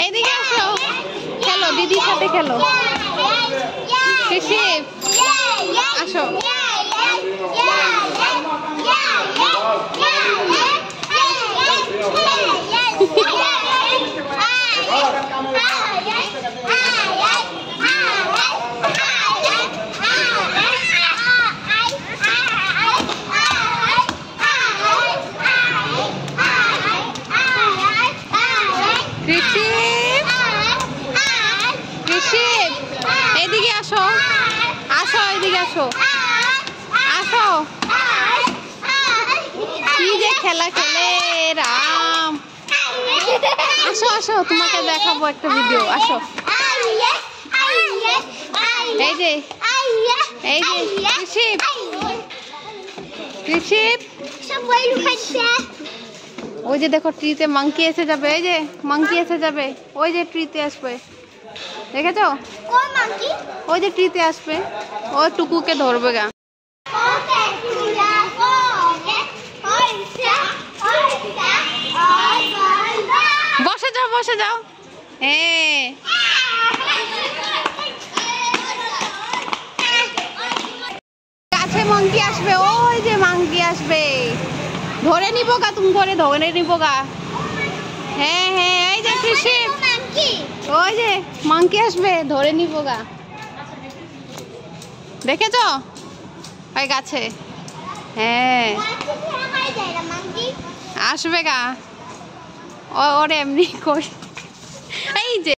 এইদিকে আসো, খেলো দিদির সাথে খেলো। কৃষি আসো। এদিকে আসো, আসো এদিকে আসো, আসো। কি যে খেলা খেলে রাম। আসো আসো, তোমাকে দেখাবো একটা ভিডিও। আসো, এই যে এই যে কৃষি, ওই যে দেখো ট্রিতে মাংকি এসে যাবে। এই যে মাংকি এসে যাবে, ওই যে ট্রিতে আসবে, দেখেছো? ওই যে ট্রিতে আসবে, ও টুকুকে ধরবে গা। বসে যাও বসে যাও। হ্যাঁ, কাছে মাংকি আসবে, ওই যে মাংকি আসবে, ধরে নিবো গা, তুমি ধরে নিবো গা। হ্যাঁ হ্যাঁ, এই যে কৃষি, ওই যে মাংকি আসবে, ধরে নিবো গা। দেখেছো ওই গাছে? হ্যাঁ, আসবে গা, ওরে এমনি কই। এই যে